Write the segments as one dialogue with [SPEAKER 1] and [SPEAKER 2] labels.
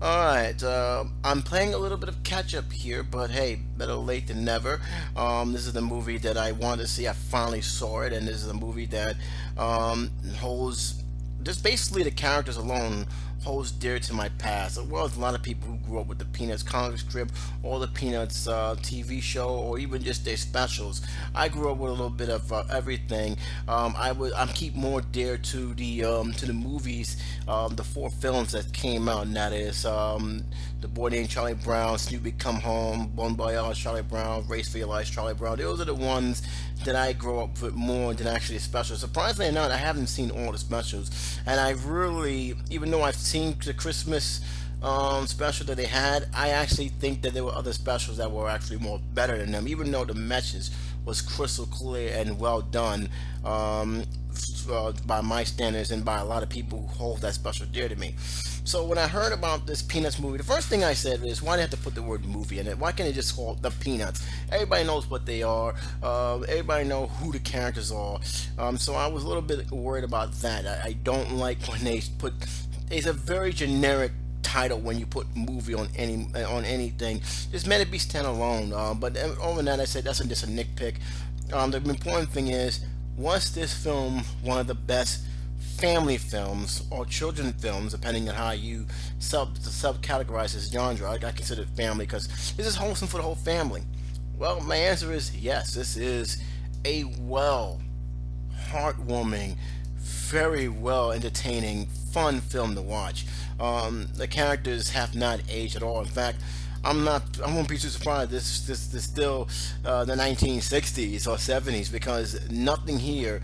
[SPEAKER 1] All right, I'm playing a little bit of catch up here, but hey, better late than never. This is the movie that I wanted to see. I finally saw it, and this is a movie that holds just basically the characters alone holds dear to my past, as well as a lot of people who grew up with the Peanuts comic strip or the Peanuts TV show, or even just their specials. I grew up with a little bit of everything. I'm keep more dear to the movies, the four films that came out, and that is The Boy Named Charlie Brown, Snoopy Come Home, Bon Voyage Charlie Brown, Race for Your Life Charlie Brown. Those are the ones that I grow up with more than actually the specials. Surprisingly enough, I haven't seen all the specials, and I really, even though I've seen the Christmas special that they had, I actually think that there were other specials that were actually more better than them. Even though the message was crystal clear and well done, by my standards and by a lot of people who hold that special dear to me. So when I heard about this Peanuts movie, the first thing I said is, why do they have to put the word movie in it? Why can't they just call it the Peanuts? Everybody knows what they are. Everybody know who the characters are. So I was a little bit worried about that. I don't like when they put. It's a very generic title when you put movie on anything. Just let it be standalone. But over than that, I said that's just a nitpick. The important thing is, was this film one of the best family films or children films, depending on how you subcategorize this genre? I consider it family because this is wholesome for the whole family. Well, my answer is yes. This is a heartwarming, very well entertaining, fun film to watch. The characters have not aged at all. In fact, I'm not. I won't be too surprised. This still the 1960s or 70s, because nothing here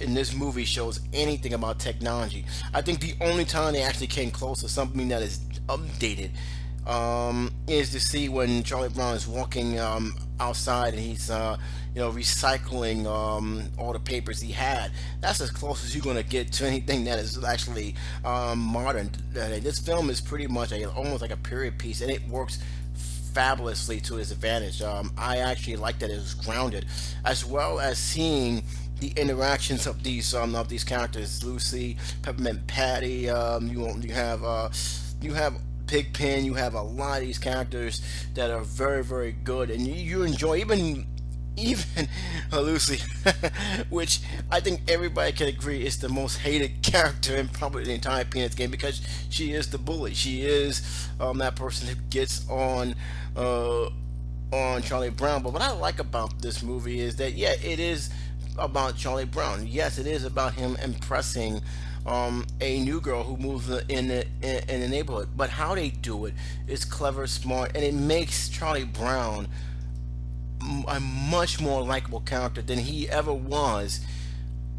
[SPEAKER 1] in this movie shows anything about technology. I think the only time they actually came close to something that is updated is to see when Charlie Brown is walking outside and he's recycling all the papers he had. That's as close as you're gonna get to anything that is actually modern. This film is pretty much almost like a period piece, and it works fabulously to his advantage. I actually like that it was grounded, as well as seeing the interactions of these characters. Lucy, Peppermint Patty. You have Pigpen. You have a lot of these characters that are very, very good, and you enjoy even Lucy, which I think everybody can agree is the most hated character in probably the entire Peanuts game, because she is the bully. She is that person who gets uh, on Charlie Brown. But what I like about this movie is that, yeah, it is about Charlie Brown. Yes, it is about him impressing a new girl who moves in the neighborhood. But how they do it is clever, smart, and it makes Charlie Brown a much more likable character than he ever was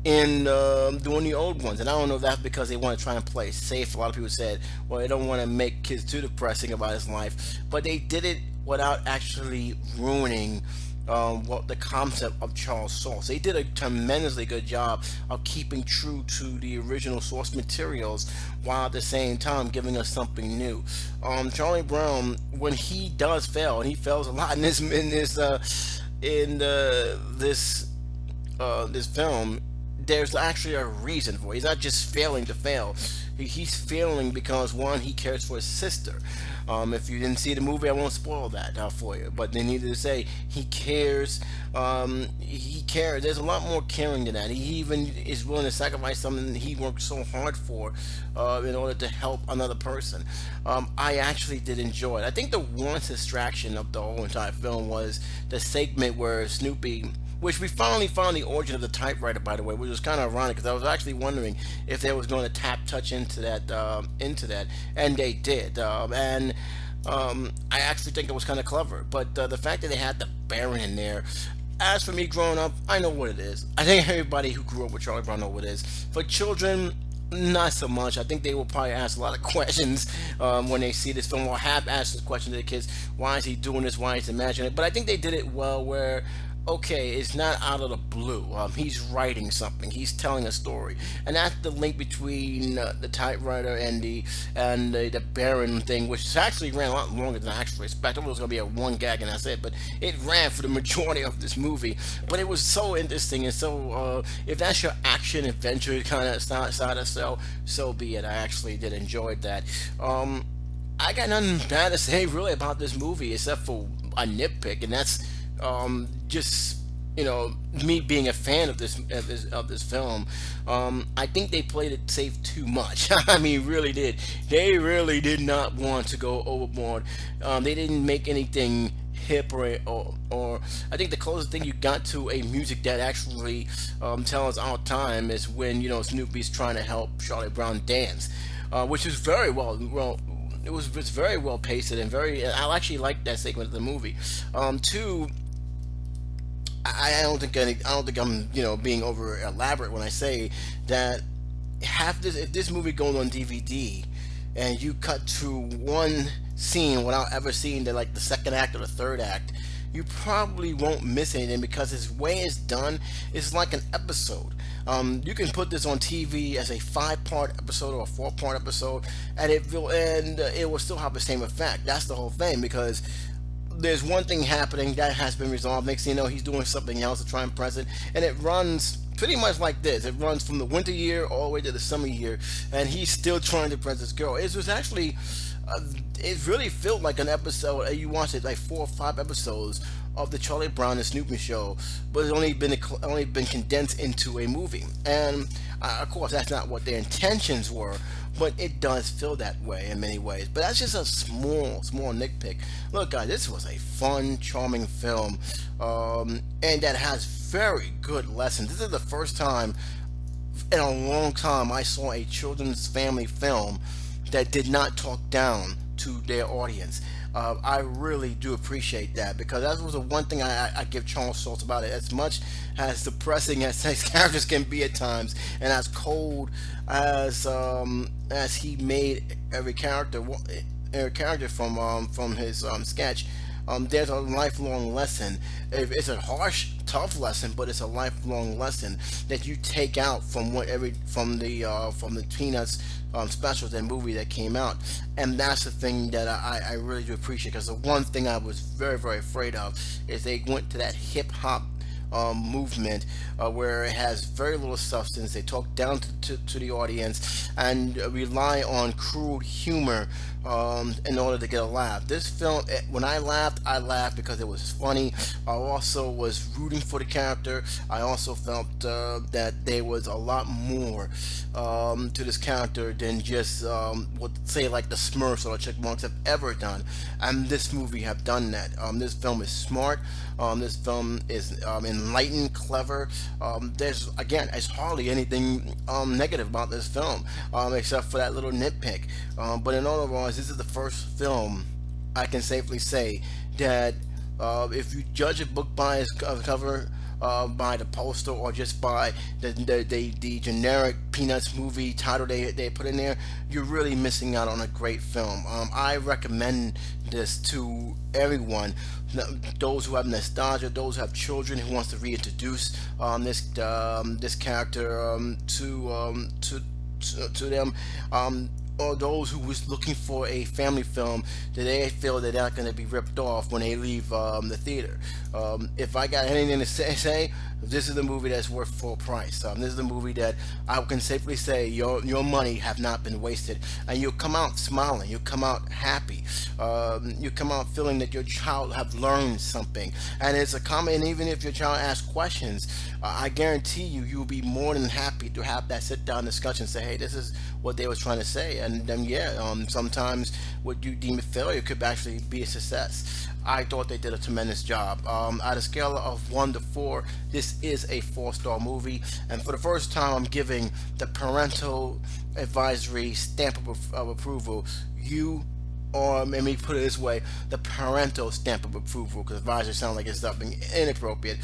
[SPEAKER 1] in doing the old ones. And I don't know if that's because they want to try and play it safe. A lot of people said, well, they don't want to make kids too depressing about his life, but they did it without actually ruining what the concept of Charles Sauce. They did a tremendously good job of keeping true to the original source materials, while at the same time giving us something new. Charlie Brown, when he does fail, and he fails a lot in this film, there's actually a reason for it. He's not just failing to fail. He's failing because, one, he cares for his sister. If you didn't see the movie, I won't spoil that for you. But they needed to say he cares. He cares. There's a lot more caring than that. He even is willing to sacrifice something that he worked so hard for in order to help another person. I actually did enjoy it. I think the one distraction of the whole entire film was the segment where Snoopy, which we finally found the origin of the typewriter, by the way, which was kind of ironic, because I was actually wondering if they was going to touch into that, and they did, and I actually think it was kind of clever. But the fact that they had the Baron in there, as for me growing up, I know what it is. I think everybody who grew up with Charlie Brown know what it is. For children, not so much. I think they will probably ask a lot of questions when they see this film, or have asked this question to the kids. Why is he doing this? Why is he imagining it? But I think they did it well, where okay, it's not out of the blue. He's writing something. He's telling a story, and that's the link between the typewriter and the Baron thing, which actually ran a lot longer than I actually expected. I thought it was going to be a one gag and that's it, but it ran for the majority of this movie. But it was so interesting, and so if that's your action adventure kind of side of so be it. I actually did enjoy that. I got nothing bad to say really about this movie except for a nitpick, and that's just me being a fan of this film. I think they played it safe too much. I mean, really did. They really did not want to go overboard. They didn't make anything hip or I think the closest thing you got to a music that actually tells our time is when Snoopy's trying to help Charlie Brown dance, which is very well. It's very well paced and very. I actually like that segment of the movie. Two, I don't think I don't think I'm being over elaborate when I say that half this if this movie goes on DVD and you cut to one scene without ever seeing the second act or the third act, you probably won't miss anything because his way it's done is like an episode. You can put this on TV as a 5-part episode or a 4-part episode, and it will still have the same effect. That's the whole thing, because there's one thing happening that has been resolved. Next thing you know, he's doing something else to try and press it, and it runs pretty much like this. It runs from the winter year all the way to the summer year, and he's still trying to impress this girl. It was actually, it really felt like an episode. You watch it like 4 or 5 episodes of the Charlie Brown and Snoopy show, but it's only been condensed into a movie. And of course, that's not what their intentions were, but it does feel that way in many ways. But that's just a small nitpick. Look, guys, this was a fun, charming film, and that has very good lessons. This is the first time in a long time I saw a children's family film that did not talk down to their audience. I really do appreciate that, because that was the one thing I give Charles Schultz about it. As much as depressing as his characters can be at times, and as cold as he made every character from his sketch, there's a lifelong lesson. It's a harsh, tough lesson, but it's a lifelong lesson that you take out from the Peanuts specials and movie that came out. And that's the thing that I really do appreciate, because the one thing I was very, very afraid of is they went to that hip hop movement, where it has very little substance. They talk down to the audience and rely on crude humor in order to get a laugh. This film, when I laughed because it was funny. I also was rooting for the character. I also felt that there was a lot more to this character than just what say like the Smurfs or the Chipmunks have ever done. And this movie have done that. This film is smart. This film is enlightened, clever. It's hardly anything negative about this film, except for that little nitpick. But in all honesty, this is the first film I can safely say that if you judge a book by its cover, by the poster, or just by the generic Peanuts movie title they put in there, you're really missing out on a great film. I recommend this to everyone, those who have nostalgia, those who have children who wants to reintroduce this character to them, or those who was looking for a family film that they feel that they're not going to be ripped off when they leave the theater. If I got anything to say, this is the movie that's worth full price. This is the movie that I can safely say your money have not been wasted, and you'll come out smiling, you'll come out happy, you come out feeling that your child have learned something. And it's a comment, and even if your child asks questions, I guarantee you'll be more than happy to have that sit down discussion, say, hey, this is what they were trying to say. And then sometimes what you deem a failure could actually be a success. I thought they did a tremendous job. At a scale of 1 to 4, this is a 4-star movie, and for the first time I'm giving the parental advisory stamp of approval. Or let me put it this way, the parental stamp of approval, because advisory sounds like it's something inappropriate,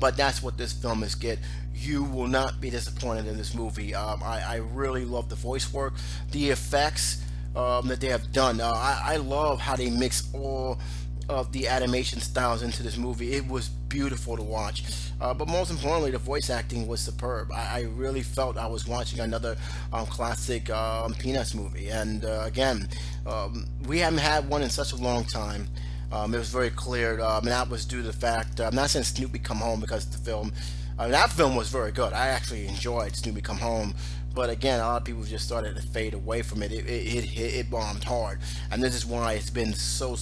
[SPEAKER 1] but that's what this film is get. You will not be disappointed in this movie. I really love the voice work, the effects that they have done. I love how they mix all of the animation styles into this movie. It was beautiful to watch, but most importantly, the voice acting was superb. I really felt I was watching another classic Peanuts movie, and again, we haven't had one in such a long time. It was very clear, and that was due to the fact, not since Snoopy Come Home, because the film that film was very good. I actually enjoyed Snoopy Come Home, But again, a lot of people just started to fade away from it. It bombed hard, and this is why it's been so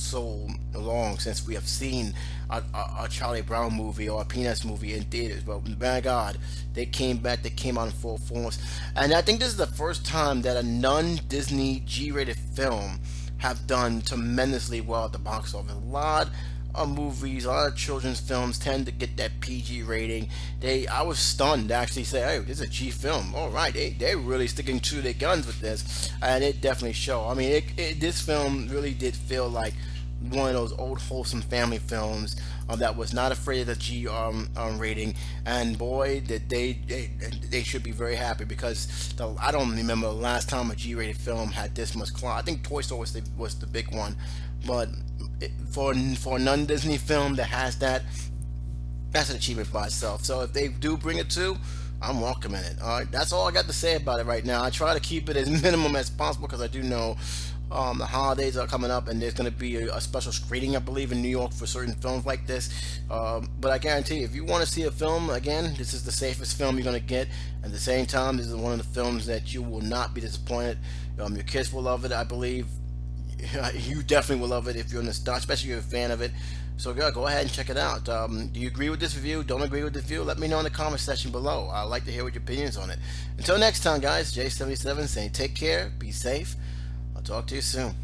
[SPEAKER 1] long since we have seen a Charlie Brown movie or a Peanuts movie in theaters. But my God, they came back. They came out in full force, and I think this is the first time that a non-Disney G-rated film have done tremendously well at the box office. A lot of movies, a lot of children's films tend to get that PG rating. I was stunned to actually say, "Hey, this is a G film." All right, they're really sticking to their guns with this, and it definitely showed. I mean, this film really did feel like one of those old wholesome family films that was not afraid of the G rating, and boy, did they should be very happy because I don't remember the last time a G rated film had this much class. I think Toy Story was the big one, but for a non Disney film that has that, that's an achievement by itself. So if they do bring it to, I'm welcoming it. All right, that's all I got to say about it right now. I try to keep it as minimum as possible because I do know the holidays are coming up, and there's going to be a special screening, I believe, in New York for certain films like this. But I guarantee you, if you want to see a film, again, this is the safest film you're going to get. At the same time, this is one of the films that you will not be disappointed. Your kids will love it, I believe. You definitely will love it if you're nostalgic, especially if you're a fan of it. So go ahead and check it out. Do you agree with this review? Don't agree with the review? Let me know in the comment section below. I'd like to hear what your opinions on it. Until next time, guys, J77 saying take care, be safe. I'll talk to you soon.